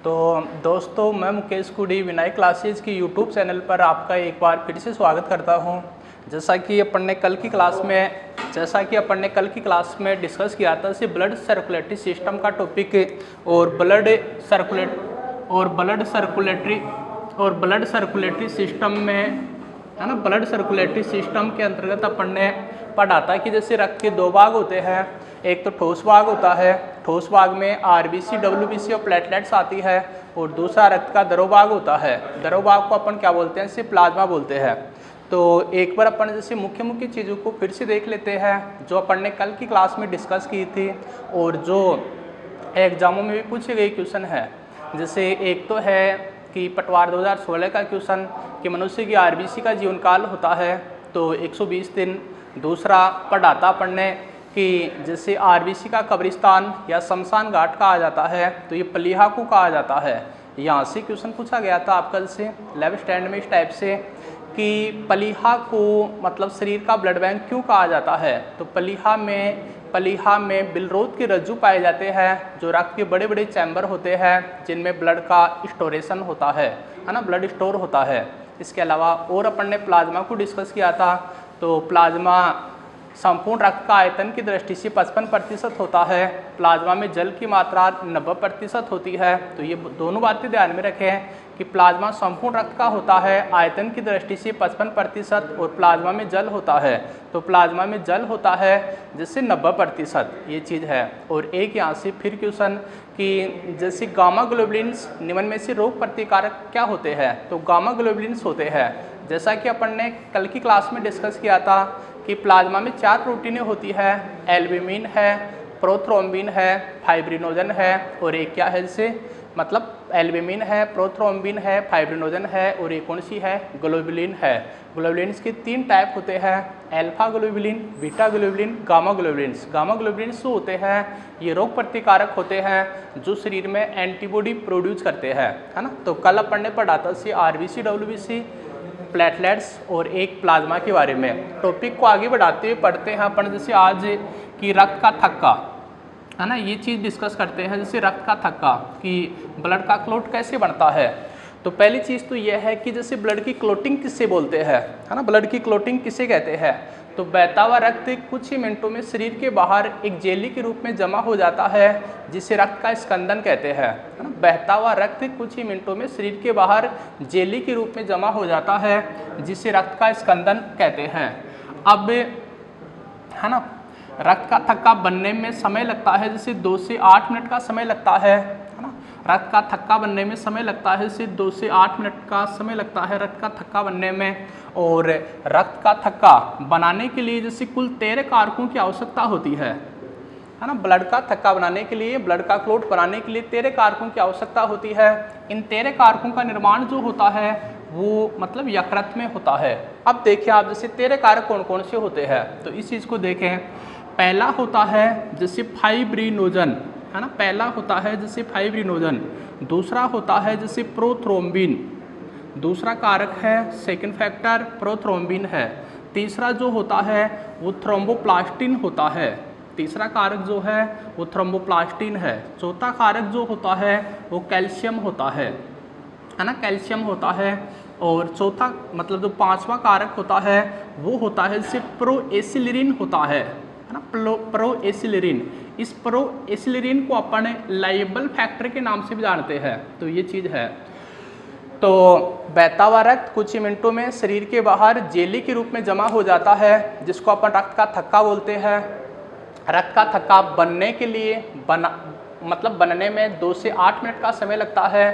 तो दोस्तों, मैं मुकेश कुडी विनायक क्लासेज की यूट्यूब चैनल पर आपका एक बार फिर से स्वागत करता हूं। जैसा कि अपन ने कल की क्लास में डिस्कस किया था कि ब्लड सर्कुलेटरी सिस्टम का टॉपिक और ब्लड सर्कुलेटरी सिस्टम में, है ना, ब्लड सर्कुलेटरी सिस्टम के अंतर्गत अपन ने पढ़ा था कि जैसे रक्त के दो भाग होते हैं। एक तो ठोस भाग होता है, ठोस भाग में आरबीसी, डब्ल्यूबीसी और प्लेटलेट्स आती है, और दूसरा रक्त का द्रव भाग होता है। द्रव भाग को अपन क्या बोलते हैं? इसे प्लाज्मा बोलते हैं। तो एक बार अपन जैसे मुख्य मुख्य चीज़ों को फिर से देख लेते हैं जो अपन ने कल की क्लास में डिस्कस की थी और जो एग्जामों में भी पूछे गए क्वेश्चन है। जैसे एक तो है कि पटवार 2016 का क्वेश्चन कि मनुष्य की आरबीसी का जीवन काल होता है तो 120 दिन। दूसरा पढ़ा था अपन ने कि जैसे आरबीसी का कब्रिस्तान या शमशान घाट कहा जाता है तो ये पलीहा को कहा जाता है। यहाँ से क्वेश्चन पूछा गया था आपका जैसे 11th स्टैंडर्ड में इस टाइप से कि पलीहा को मतलब शरीर का ब्लड बैंक क्यों कहा जाता है। तो पलीहा में बिलरोध के रज्जु पाए जाते हैं जो रक्त के बड़े बड़े चैम्बर होते हैं जिनमें ब्लड का स्टोरेशन होता है ना, ब्लड स्टोर होता है। इसके अलावा और अपन ने प्लाज्मा को डिस्कस किया था। तो प्लाज्मा संपूर्ण रक्त का आयतन की दृष्टि से 55% होता है। प्लाज्मा में जल की मात्रा 90% होती है। तो ये दोनों बातें ध्यान में रखें कि प्लाज्मा संपूर्ण रक्त का होता है आयतन की दृष्टि से 55% और प्लाज्मा में जल होता है। तो प्लाज्मा में जल होता है जिससे 90%, ये चीज़ है। और एक यहाँ से फिर क्वेश्चन कि जैसे गामा ग्लोबुलिन्स निम्न में से रोग प्रतिकारक क्या होते हैं। तो गामा ग्लोबुलिन्स होते हैं, जैसा कि अपन ने कल की क्लास में डिस्कस किया था कि प्लाज्मा में 4 प्रोटीनें होती है। एल्ब्यूमिन है, प्रोथ्रोम्बिन है, फाइब्रिनोजन है और एक क्या है जैसे मतलब एल्ब्यूमिन है, प्रोथ्रोम्बिन है, फाइब्रिनोजन है और एक कौन सी है? ग्लोबुलिन है। ग्लोबुलिन्स के 3 टाइप होते हैं, alpha globulin, beta globulin, gamma globulins. Gamma globulins जो होते हैं ये रोग प्रतिकारक होते हैं जो शरीर में एंटीबॉडी प्रोड्यूस करते हैं, है ना। तो कल अपन ने पढ़ा था सी आरबीसी, डब्ल्यूबीसी, प्लेटलेट्स और एक प्लाज्मा के बारे में। टॉपिक को आगे बढ़ाते हुए पढ़ते हैं अपन जैसे आज की रक्त का थक्का, है ना, ये चीज़ डिस्कस करते हैं। जैसे रक्त का थक्का कि ब्लड का क्लॉट कैसे बनता है। तो पहली चीज़ तो यह है कि जैसे ब्लड की क्लॉटिंग किससे बोलते हैं, है ना, ब्लड की क्लॉटिंग किसे कहते हैं। तो बहता हुआ रक्त कुछ ही मिनटों में शरीर के बाहर एक जेली के रूप में जमा हो जाता है जिसे रक्त का स्कंदन कहते हैं, है ना। बहता हुआ रक्त कुछ ही मिनटों में शरीर के बाहर जेली के रूप में जमा हो जाता है जिसे रक्त का स्कंदन कहते हैं। अब, है ना, रक्त का थक्का बनने में समय लगता है जैसे 2 से 8 मिनट का समय लगता है ना। रक्त का थक्का बनने में समय लगता है जैसे 2 से 8 मिनट का समय लगता है रक्त का थक्का बनने में। और रक्त का थक्का बनाने के लिए जैसे कुल 13 कारकों की आवश्यकता होती है ना। ब्लड का थक्का बनाने के लिए, ब्लड का क्लॉट बनाने के लिए 13 कारकों की आवश्यकता होती है। इन 13 कारकों का निर्माण जो होता है वो मतलब यकृत में होता है। अब देखिए आप जैसे 13 कारक कौन कौन से होते हैं तो इस चीज़ को देखें। पहला होता है जैसे फाइब्रिनोजन, है ना, पहला होता है जैसे फाइब्रिनोजन। दूसरा होता है जैसे प्रोथ्रोम्बिन, दूसरा कारक है सेकंड फैक्टर प्रोथ्रोम्बिन है। तीसरा जो होता है वो थ्रोम्बोप्लास्टिन होता है, तीसरा कारक जो है वो थ्रोम्बोप्लास्टिन है। चौथा कारक जो होता है वो कैल्शियम होता है ना, कैल्शियम होता है। और चौथा मतलब जो 5वां कारक होता है वो होता है जैसे प्रोएसिलिन होता है ना, प्रोएसिलिन। इस प्रोएसिलिन को अपन लाइबल फैक्टर के नाम से भी जानते हैं। तो ये चीज़ है। तो बहता हुआ रक्त कुछ ही मिनटों में शरीर के बाहर जेली के रूप में जमा हो जाता है जिसको अपन रक्त का थक्का बोलते हैं। रक्त का थक्का बनने के लिए बनने में 2 से 8 मिनट का समय लगता है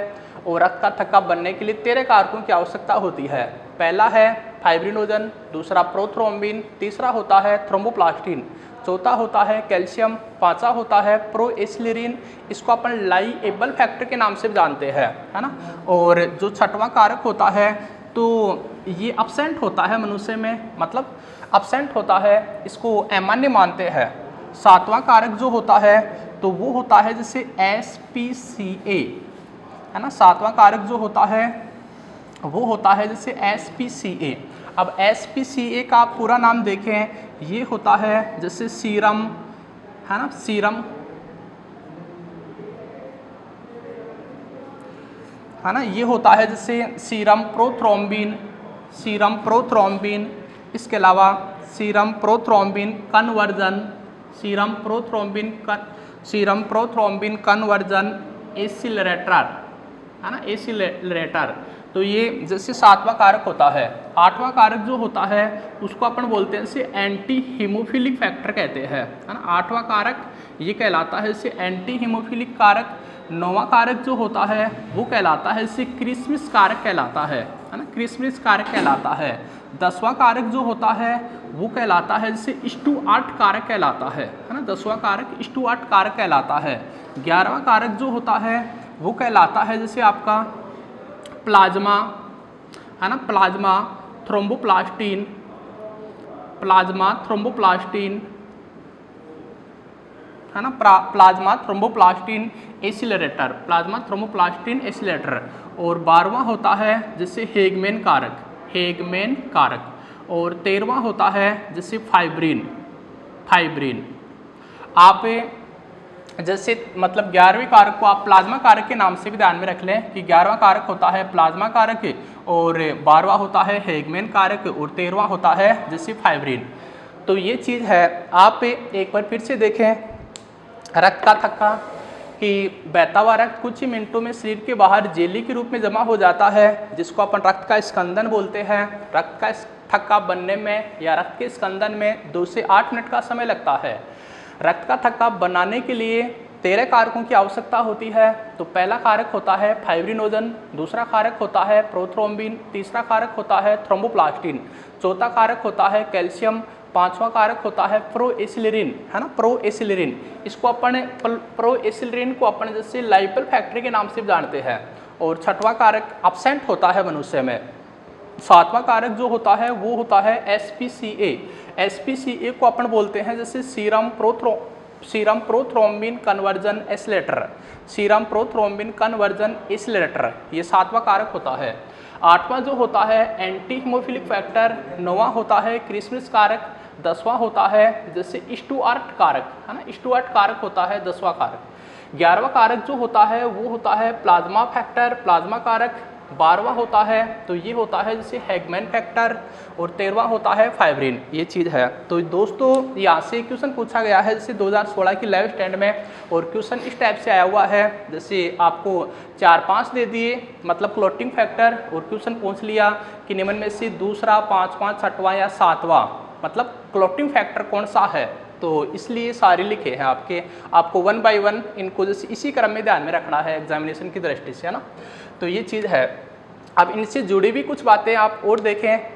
और रक्त का थक्का बनने के लिए 13 कारकों की आवश्यकता होती है। पहला है फाइब्रिनोजन, दूसरा प्रोथ्रोम्बिन, तीसरा होता है थ्रोम्बोप्लास्टिन, चौथा होता है कैल्शियम, 5वां होता है प्रोएसिलिन। इसको अपन लाइएबल फैक्टर के नाम से जानते हैं, है ना। और जो 6वां कारक होता है तो ये अब्सेंट होता है मनुष्य में, मतलब अब्सेंट होता है, इसको अमान्य मानते हैं। 7वां कारक जो होता है तो वो होता है जैसे SPCA, है ना। 7वां कारक जो होता है वो होता है जैसे SPCA। अब SPCA का आप पूरा नाम देखें, ये होता है जैसे सीरम, है ना, सीरम है ना, ये होता है जैसे सीरम प्रोथ्रोम्बिन, सीरम प्रोथ्रोम्बिन, इसके अलावा serum prothrombin conversion, serum prothrombin conversion accelerator, है ना, एसिलरेटर। तो ये जैसे 7वां कारक होता है। 8वां कारक जो होता है उसको अपन बोलते हैं इसे एंटी हीमोफिलिक फैक्टर कहते हैं, है ना। 8वां कारक ये कहलाता है इसे एंटी हीमोफिलिक कारक। 9वां कारक जो होता है वो कहलाता है इसे क्रिसमस कारक कहलाता है ना, क्रिसमस कारक कहलाता है। 10वां कारक जो होता है वो कहलाता है जैसे स्टुअर्ट कारक कहलाता है ना, 10वां कारक स्टुअर्ट कारक कहलाता है। 11वां कारक जो होता है वो कहलाता है जैसे आपका प्लाज्मा, है ना, प्लाज्मा थ्रोम्बोप्लास्टिन, प्लाज्मा थ्रोम्बोप्लास्टिन, है ना, प्लाज्मा थ्रोम्बोप्लास्टिन एसिलरेटर, प्लाज्मा थ्रोम्बोप्लास्टिन एसिलरेटर। और 12वां होता है जैसे हेगमेन कारक, हेगमेन कारक। और 13वां होता है जैसे फाइब्रिन, फाइब्रिन। आप जैसे मतलब 11वें कारक को आप प्लाज्मा कारक के नाम से भी ध्यान में रख लें कि 11वां कारक होता है प्लाज्मा कारक और 12वां होता है हेगमेन कारक और 13वां होता है जैसे फाइब्रिन। तो ये चीज़ है। आप एक बार फिर से देखें रक्त का थक्का कि बहता हुआ रक्त कुछ ही मिनटों में शरीर के बाहर जेली के रूप में जमा हो जाता है, जिसको अपन रक्त का स्कंदन बोलते हैं। रक्त का थक्का बनने में या रक्त के स्कंदन में 2 से 8 मिनट का समय लगता है। रक्त का थक्का बनाने के लिए 13 कारकों की आवश्यकता होती है। तो पहला कारक होता है फाइब्रिनोजन, दूसरा कारक होता है प्रोथ्रोम्बिन, तीसरा कारक होता है थ्रोम्बोप्लास्टिन, चौथा कारक होता है कैल्शियम, 5वां कारक होता है प्रोएसिलरिन, है ना, प्रोएसिलरिन। इसको अपन प्रोएसिलरिन को अपन जैसे लाइपल फैक्ट्री के नाम से जानते हैं। और 6वां कारक एब्सेंट होता है मनुष्य में। 7वां कारक जो होता है वो होता है SPCA। SPCA को अपन बोलते हैं जैसे serum prothrombin conversion oscillator, serum prothrombin conversion oscillator, ये 7वां कारक होता है। 8वां जो होता है एंटी हीमोफिलिक फैक्टर, 9वां होता है क्रिसमस कारक, 10वां होता है जैसे स्टुअर्ट कारक, है ना, स्टुअर्ट कारक होता है 10वां कारक। 11वां कारक जो होता है वो होता है प्लाज्मा फैक्टर, प्लाज्मा कारक। 12वां होता है तो ये होता है जैसे हेगमेन फैक्टर और 13वां होता है फाइब्रिन। ये चीज़ है। तो दोस्तों यहाँ से क्वेश्चन पूछा गया है जैसे 2016 की लाइव स्टैंड में, और क्वेश्चन इस टाइप से आया हुआ है जैसे आपको 4-5 दे दिए मतलब क्लोटिंग फैक्टर, और क्वेश्चन पूछ लिया कि निम्न में से दूसरा, 5वां, 6वां या 7वां मतलब क्लोटिंग फैक्टर कौन सा है। तो इसलिए सारे लिखे हैं आपको 1 बाय 1 इनको जैसे इसी क्रम में ध्यान में रखना है एग्जामिनेशन की दृष्टि से, है ना। तो ये चीज़ है। अब इनसे जुड़ी भी कुछ बातें आप और देखें,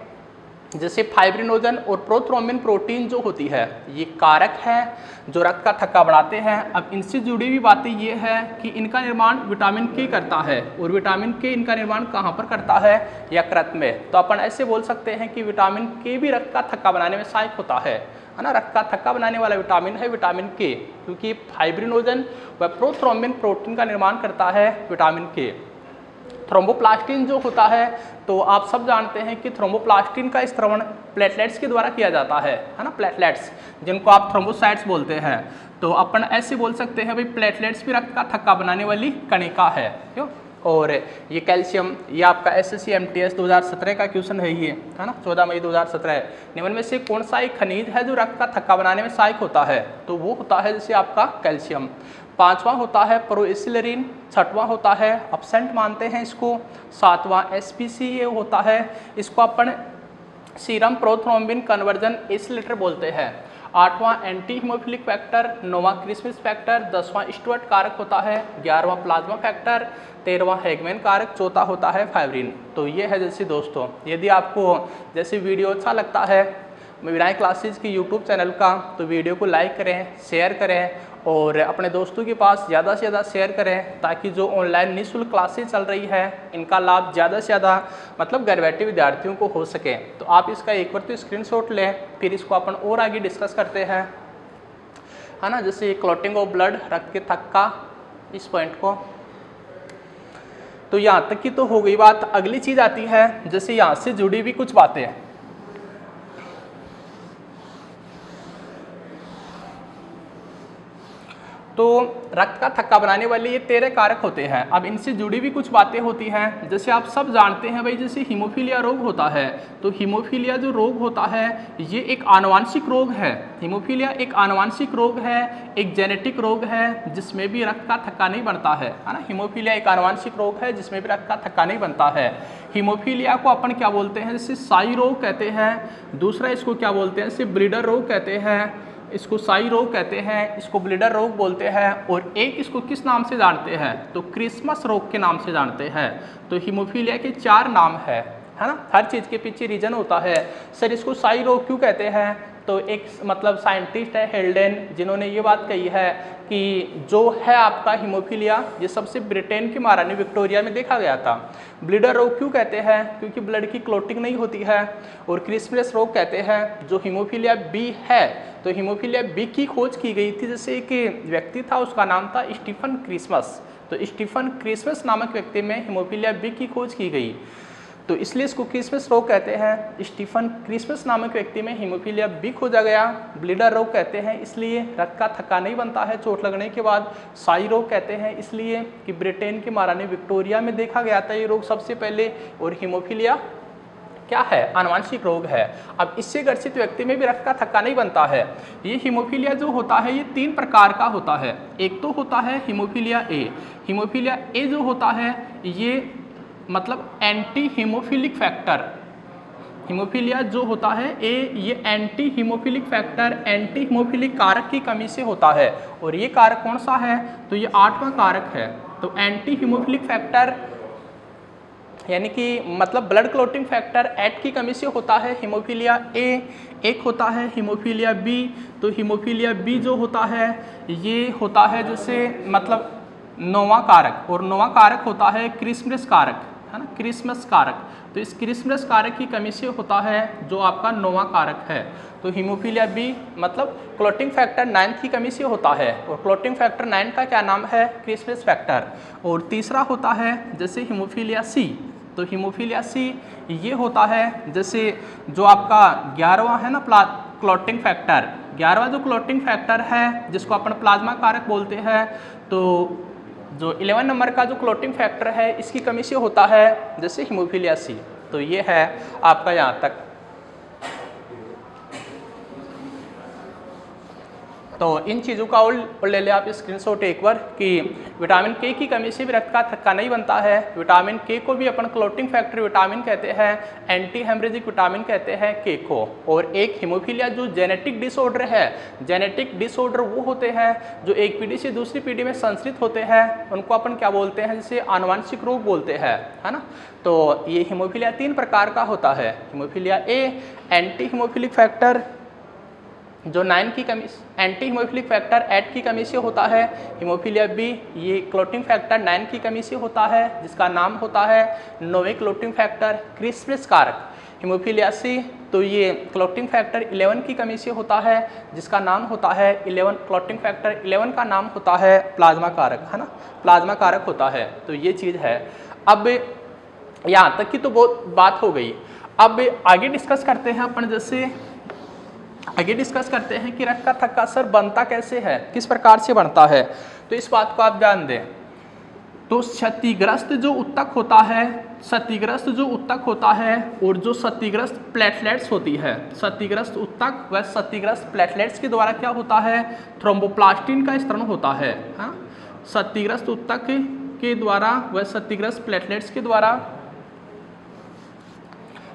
जैसे फाइब्रिनोजन और प्रोथ्रोम्बिन प्रोटीन जो होती है ये कारक है जो रक्त का थक्का बढ़ाते हैं। अब इनसे जुड़ी हुई बातें ये है कि इनका निर्माण विटामिन के करता है, और विटामिन के इनका निर्माण कहाँ पर करता है, यकृत में। तो अपन ऐसे बोल सकते हैं कि विटामिन के भी रक्त का थक्का बनाने में सहायक होता है ना। रक्त का थक्का बनाने वाला विटामिन है विटामिन के, क्योंकि फाइब्रिनोजन व प्रोथ्रोम्बिन प्रोटीन का निर्माण करता है विटामिन के। थ्रोम्बोप्लास्टिन जो होता है तो आप सब जानते हैं कि थ्रोम्बोप्लास्टिन का स्त्रवण प्लेटलेट्स के द्वारा किया जाता है ना, प्लेटलेट्स जिनको आप थ्रोम्बोसाइट्स बोलते हैं। तो अपन ऐसे बोल सकते हैं भाई प्लेटलेट्स भी रक्त का थक्का बनाने वाली कणिका है, क्यों। और ये कैल्शियम, ये आपका SSC MTS 2017 का क्वेश्चन है ये, है ना, 14 मई 2017। निम्न में से कौन सा एक खनिज है जो रक्त का थक्का बनाने में सहायक होता है, तो वो होता है जैसे आपका कैल्शियम। 5वां होता है प्रोएसिलरिन, 6वां होता है एब्सेंट मानते हैं इसको, 7वां SPCA होता है, इसको अपन सीरम प्रोथ्रोम्बिन कन्वर्जन एसिलेटर बोलते हैं। 8वां एंटी हीमोफिलिक फैक्टर, 9वां क्रिसमस फैक्टर, 10वां स्टुअर्ट कारक होता है, 11वां प्लाज्मा फैक्टर, 13वां हेगमेन कारक, 4था होता है फाइब्रिन। तो ये है जैसे दोस्तों, यदि आपको जैसे वीडियो अच्छा लगता है विनायक क्लासेज की यूट्यूब चैनल का, तो वीडियो को लाइक करें, शेयर करें और अपने दोस्तों के पास ज़्यादा से ज़्यादा शेयर करें, ताकि जो ऑनलाइन निःशुल्क क्लासेज चल रही है इनका लाभ ज़्यादा से ज़्यादा मतलब घर बैठे विद्यार्थियों को हो सके। तो आप इसका एक बार तो स्क्रीनशॉट लें, फिर इसको अपन और आगे डिस्कस करते हैं, है ना। जैसे क्लॉटिंग ऑफ ब्लड, रक्त के थक्का, इस पॉइंट को तो यहाँ तक की तो हो गई बात। अगली चीज़ आती है जैसे यहाँ से जुड़ी हुई कुछ बातें। तो रक्त का थक्का बनाने वाले ये 13 कारक होते हैं। अब इनसे जुड़ी भी कुछ बातें होती हैं, जैसे आप सब जानते हैं भाई, जैसे हीमोफीलिया रोग होता है, तो हीमोफीलिया जो रोग होता है ये एक आनुवांशिक रोग है। हीमोफीलिया एक आनुवांशिक रोग है, एक जेनेटिक रोग है जिसमें भी रक्त का थक्का नहीं बनता है ना। हीमोफीलिया एक आनुवांशिक रोग है जिसमें भी रक्त का थक्का नहीं बनता है। हीमोफीलिया को अपन क्या बोलते हैं, जैसे साई रोग कहते हैं, दूसरा इसको क्या बोलते हैं, जैसे ब्लीडर रोग कहते हैं, इसको साई रोग कहते हैं, इसको ब्लीडर रोग बोलते हैं, और एक इसको किस नाम से जानते हैं, तो क्रिसमस रोग के नाम से जानते हैं। तो हीमोफीलिया के 4 नाम है ना। हर चीज़ के पीछे रीजन होता है। सर इसको साई रोग क्यों कहते हैं, तो एक मतलब साइंटिस्ट है हेल्डेन, जिन्होंने ये बात कही है कि जो है आपका हीमोफीलिया ये सबसे ब्रिटेन की महारानी विक्टोरिया में देखा गया था। ब्लीडर रोग क्यों कहते हैं, क्योंकि ब्लड की क्लोटिंग नहीं होती है। और क्रिसमस रोग कहते हैं जो हीमोफीलिया बी है, तो हीमोफीलिया बी की खोज की गई थी, जैसे एक व्यक्ति था उसका नाम था स्टीफन क्रिसमस, तो स्टीफन क्रिसमस नामक व्यक्ति में हीमोफीलिया बी की खोज की गई, तो इसलिए इसको क्रिसमस रोग कहते हैं। स्टीफन क्रिसमस नामक व्यक्ति में हीमोफीलिया बी खोजा गया। ब्लीडर रोग कहते हैं इसलिए रक्त का थक्का नहीं बनता है चोट लगने के बाद। साई रोग कहते हैं इसलिए कि ब्रिटेन की महारानी विक्टोरिया में देखा गया था ये रोग सबसे पहले। और हीमोफीलिया क्या है, आनुवांशिक रोग है। अब इससे ग्रसित व्यक्ति में भी रक्त का थक्का नहीं बनता है। ये हीमोफीलिया जो होता है ये 3 प्रकार का होता है। एक तो होता है हीमोफीलिया ए। हीमोफीलिया ए जो होता है ये मतलब एंटी हीमोफिलिक फैक्टर, हीमोफीलिया जो होता है ए ये anti haemophilic factor, anti hemophilic कारक की कमी से होता है। और ये कारक कौन सा है, तो ये 8वां कारक है। तो एंटी हीमोफिलिक फैक्टर यानी कि मतलब ब्लड क्लोटिंग फैक्टर 8 की कमी से होता है हीमोफीलिया ए। एक होता है हीमोफीलिया बी, तो हीमोफीलिया बी जो होता है ये होता है जैसे मतलब 9वां कारक, और 9वां कारक होता है क्रिसमस कारक, है ना, क्रिसमस कारक। तो इस क्रिसमस कारक की कमी से होता है जो आपका 9वां कारक है। तो हीमोफीलिया बी मतलब क्लोटिंग फैक्टर 9 की कमी से होता है, और क्लोटिंग फैक्टर 9 का क्या नाम है, क्रिसमस फैक्टर। और तीसरा होता है जैसे हीमोफीलिया सी, तो हीमोफीलिया सी ये होता है जैसे जो आपका 11वां है ना क्लोटिंग फैक्टर, 11वां जो क्लोटिंग फैक्टर है जिसको अपन प्लाज्मा कारक बोलते हैं, तो जो 11 नंबर का जो क्लोटिंग फैक्टर है इसकी कमी से होता है जैसे हीमोफीलिया सी। तो ये है आपका यहाँ तक। तो इन चीज़ों का और ले ले आप स्क्रीनशॉट एक बार कि विटामिन के की कमी से भी रक्त का थक्का नहीं बनता है। विटामिन के को भी अपन क्लोटिंग फैक्टर विटामिन कहते हैं, एंटी हेमरेजिक विटामिन कहते हैं के को। और एक हीमोफीलिया जो जेनेटिक डिसऑर्डर है, जेनेटिक डिसऑर्डर वो होते हैं जो एक पीढ़ी से दूसरी पीढ़ी में संचरित होते हैं, उनको अपन क्या बोलते हैं, जैसे आनुवांशिक रोग बोलते हैं, है ना। तो ये हीमोफीलिया 3 प्रकार का होता है। Hemophilia A anti haemophilic factor जो 9 की कमी, एंटी हीमोफिलिक फैक्टर 8 की कमी से होता है। हीमोफीलिया बी ये क्लोटिंग फैक्टर 9 की कमी से होता है जिसका नाम होता है 9वें क्लोटिंग फैक्टर क्रिसमस कारक। हीमोफीलिया सी तो ये क्लोटिंग फैक्टर 11 की कमी से होता है जिसका नाम होता है 11 क्लोटिंग फैक्टर 11 का नाम होता है प्लाज्मा कारक, है ना, प्लाज्मा कारक होता है। तो ये चीज़ है। अब यहाँ तक की तो बहुत बात हो गई। अब आगे डिस्कस करते हैं अपन, जैसे आगे डिस्कस करते हैं कि रक्त का थक्का सर बनता कैसे है, किस प्रकार से बनता है। तो इस बात को आप ध्यान दें। तो क्षतिग्रस्त जो ऊतक होता है, क्षतिग्रस्त जो ऊतक होता है और जो क्षतिग्रस्त प्लेटलेट्स होती है, क्षतिग्रस्त ऊतक व क्षतिग्रस्त प्लेटलेट्स के द्वारा क्या होता है, थ्रोम्बोप्लास्टिन का स्तरण होता है। हाँ, क्षतिग्रस्त ऊतक के द्वारा व क्षतिग्रस्त प्लेटलेट्स के द्वारा,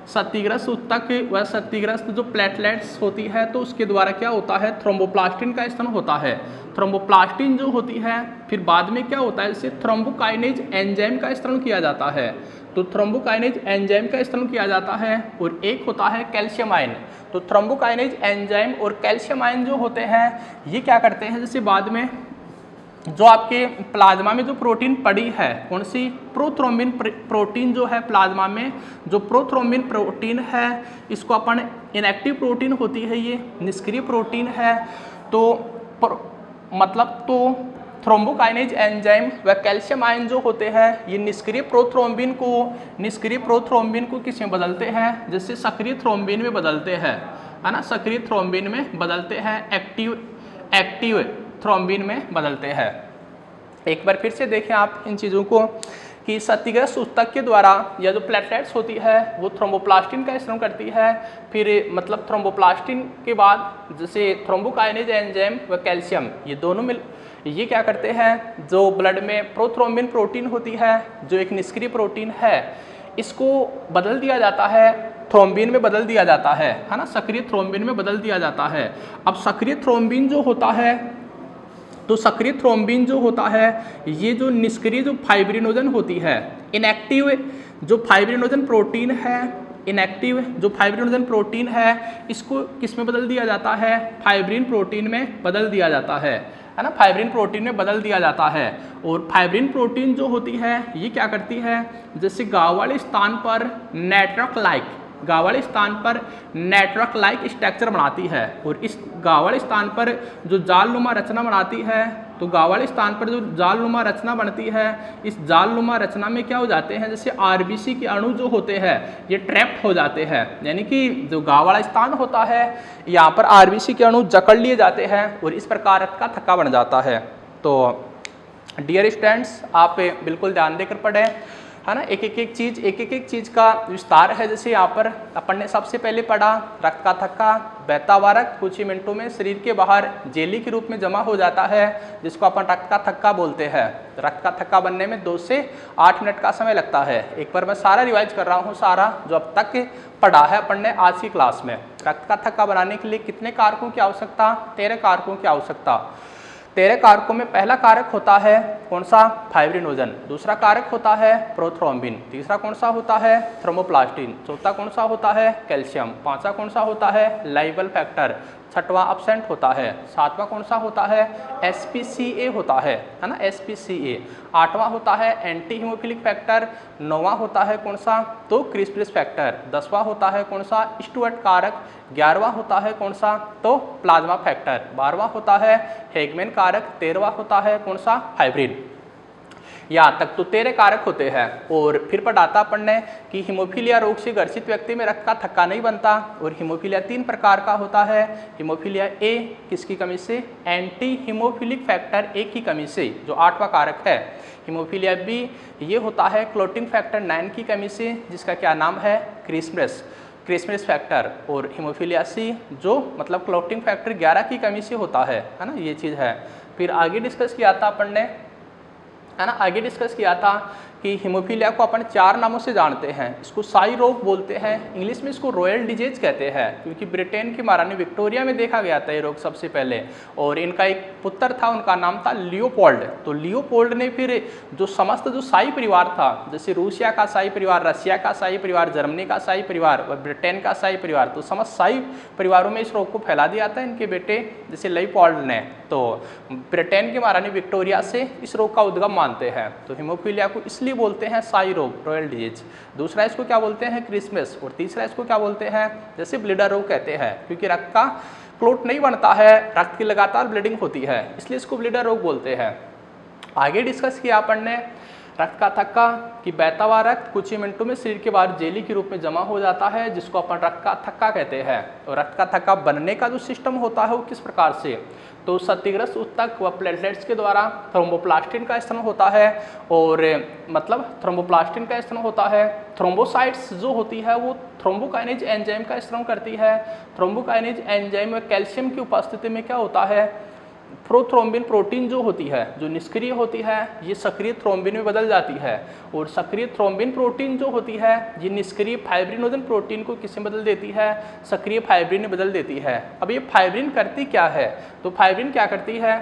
क्षतिग्रस्त ऊतक व क्षतिग्रस्त जो प्लेटलेट्स होती है तो उसके द्वारा क्या होता है, थ्रोम्बोप्लास्टिन का स्तरण होता है। थ्रोम्बोप्लास्टिन जो होती है फिर बाद में क्या होता है, इससे थ्रोम्बोकाइनेज एंजाइम का स्तरण किया जाता है। तो थ्रोम्बोकाइनेज एंजाइम का स्तरण किया जाता है। और एक होता है कैल्शियम आयन। तो थ्रोम्बोकाइनेज एंजाइम और कैल्शियम आयन जो होते हैं ये क्या करते हैं, जैसे बाद में जो आपके प्लाज्मा में जो प्रोटीन पड़ी है, कौन सी, प्रोथ्रोम्बिन प्रोटीन जो है प्लाज्मा में, जो प्रोथ्रोम्बिन प्रोटीन है इसको अपन इनएक्टिव प्रोटीन होती है, ये निष्क्रिय प्रोटीन है। तो मतलब तो थ्रोम्बोकाइनेज एंजाइम व कैल्शियम आयन जो होते हैं ये निष्क्रिय प्रोथ्रोम्बिन को किस में बदलते हैं, जैसे सक्रिय थ्रोम्बिन में बदलते हैं, है ना, सक्रिय थ्रोम्बिन में बदलते हैं, एक्टिव थ्रोम्बिन में बदलते हैं। एक बार फिर से देखें आप इन चीज़ों को कि क्षतिग्रस्त ऊतक के द्वारा या जो प्लेटलेट्स होती है वो थ्रोम्बोप्लास्टिन का स्राव करती है। फिर मतलब थ्रोम्बोप्लास्टिन के बाद जैसे थ्रोम्बोकाइनेज एंजाइम व कैल्शियम ये दोनों मिल ये क्या करते हैं, जो ब्लड में प्रोथ्रोम्बिन प्रोटीन होती है जो एक निष्क्रिय प्रोटीन है, इसको बदल दिया जाता है, थ्रोम्बिन में बदल दिया जाता है ना, सक्रिय थ्रोम्बिन में बदल दिया जाता है। अब सक्रिय थ्रोम्बिन जो होता है, तो सक्रिय थ्रोम्बिन जो होता है ये जो निष्क्रिय जो फाइब्रिनोजन होती है, इनएक्टिव जो फाइब्रिनोजन प्रोटीन है, इनएक्टिव जो फाइब्रिनोजन प्रोटीन है इसको किस में बदल दिया जाता है, फाइब्रिन प्रोटीन में बदल दिया जाता है ना, फाइब्रिन प्रोटीन में बदल दिया जाता है। और फाइब्रिन प्रोटीन जो होती है ये क्या करती है, जैसे गाँव वाले स्थान पर नेटवर्क लाइक, गाँव वाले स्थान पर नेटवर्क लाइक स्ट्रक्चर बनाती है, और इस गाँव वाले स्थान पर जो जालनुमा रचना बनाती है, तो गाँव वाले स्थान पर जो जालनुमा रचना बनती है, इस जालनुमा रचना में क्या हो जाते हैं, जैसे आरबीसी के अणु जो होते हैं ये ट्रैप्ड हो जाते हैं, यानी कि जो गाँव वाला स्थान होता है यहाँ पर आरबीसी के अणु जकड़ लिए जाते हैं और इस प्रकार का थक्का बन जाता है। तो डियर स्टूडेंट्स आप बिल्कुल ध्यान देकर पढ़ें, है ना, एक एक चीज़ का विस्तार है। जैसे यहाँ पर अपन ने सबसे पहले पढ़ा रक्त का थक्का, बहता हुआ रक्त कुछ ही मिनटों में शरीर के बाहर जेली के रूप में जमा हो जाता है, जिसको अपन रक्त का थक्का बोलते हैं। रक्त का थक्का बनने में 2 से 8 मिनट का समय लगता है। एक बार मैं सारा रिवाइज कर रहा हूँ, सारा जो अब तक पढ़ा है अपन ने आज की क्लास में। रक्त का थक्का बनाने के लिए कितने कारकों की आवश्यकता, 13 कारकों की आवश्यकता। 13 कारकों में पहला कारक होता है कौन सा, फाइब्रिनोजन। दूसरा कारक होता है प्रोथ्रोम्बिन। तीसरा कौन सा होता है, थ्रोम्बोप्लास्टिन। चौथा कौन सा होता है, कैल्शियम। पांचवा कौन सा होता है, लाइबल फैक्टर। छठवां अपसेंट होता है। सातवां कौन सा होता है, SPCA होता है ना, SPCA। आठवां होता है एंटी हीमोफिलिक फैक्टर। नौवां होता है कौन सा, तो क्रिस्प्रिस फैक्टर। 10वां होता है कौन सा, स्टुअर्ट कारक। 11वां होता है कौन सा, तो प्लाज्मा फैक्टर। 12वां होता है हेगमेन कारक। 13वां होता है कौन सा, फाइब्रिन। यहाँ तक तो 13 कारक होते हैं। और फिर पढ़ाता अपन ने कि हीमोफीलिया रोग से ग्रसित व्यक्ति में रक्त का थक्का नहीं बनता। और हीमोफीलिया 3 प्रकार का होता है। हीमोफीलिया ए किसकी कमी से, एंटी हीमोफिलिक फैक्टर ए की कमी से, जो 8वां कारक है। हीमोफीलिया बी ये होता है क्लोटिंग फैक्टर 9 की कमी से, जिसका क्या नाम है, क्रिस्मस फैक्टर। और हीमोफीलिया सी जो मतलब क्लोटिंग फैक्टर 11 की कमी से होता है ना, ये चीज़ है। फिर आगे डिस्कस किया था अपन ने, है ना, आगे डिस्कस किया था कि हीमोफीलिया को अपन 4 नामों से जानते हैं। इसको साई रोग बोलते हैं, इंग्लिश में इसको रॉयल डिजीज कहते हैं, क्योंकि ब्रिटेन की महारानी विक्टोरिया में देखा गया था ये रोग सबसे पहले। और इनका एक पुत्र था, उनका नाम था लियोपोल्ड। तो लियोपोल्ड ने फिर जो समस्त जो शाही परिवार था, जैसे रूसिया का शाही परिवार, रशिया का शाही परिवार, जर्मनी का शाही परिवार और ब्रिटेन का शाही परिवार, तो समस्त शाही परिवारों में इस रोग को फैला दिया था इनके बेटे जैसे लियोपोल्ड ने। तो ब्रिटेन की महारानी विक्टोरिया से इस रोग का उद्गम मानते हैं। तो हीमोफीलिया को इसलिए बोलते हैं शाही रोग, रॉयल डिजीज। दूसरा इसको क्या बोलते हैं, क्रिसमस। और तीसरा इसको क्या बोलते हैं, जैसे ब्लीडर रोग कहते हैं, क्योंकि रक्त का क्लोट नहीं बनता है, रक्त की लगातार ब्लीडिंग होती है, इसलिए इसको ब्लीडर रोग बोलते हैं। आगे डिस्कस किया अपन ने रक्त का थक्का कि बहता हुआ रक्त कुछ ही मिनटों में शरीर के बाहर जेली के रूप में जमा हो जाता है, जिसको अपन रक्त का थक्का कहते हैं। और रक्त का थक्का बनने का जो सिस्टम होता है वो किस प्रकार से, तो क्षतिग्रस्त ऊतक व प्लेटलेट्स के द्वारा थ्रोम्बोप्लास्टिन का स्त्राव होता है। और मतलब थ्रोम्बोप्लास्टिन का स्त्राव होता है। थ्रोम्बोसाइट्स जो होती है वो थ्रोम्बोकाइनेज एंजाइम का स्त्राव करती है। थ्रोम्बोकाइनेज एंजाइम में कैल्शियम की उपस्थिति में क्या होता है, प्रोथ्रोम्बिन प्रोटीन जो होती है, जो निष्क्रिय होती है, ये सक्रिय थ्रोम्बिन में बदल जाती है। और सक्रिय थ्रोम्बिन प्रोटीन जो होती है ये निष्क्रिय फाइब्रिनोजन प्रोटीन को किसमें बदल देती है, सक्रिय फाइब्रिन में बदल देती है। अब ये फाइब्रिन करती क्या है, तो फाइब्रिन क्या करती है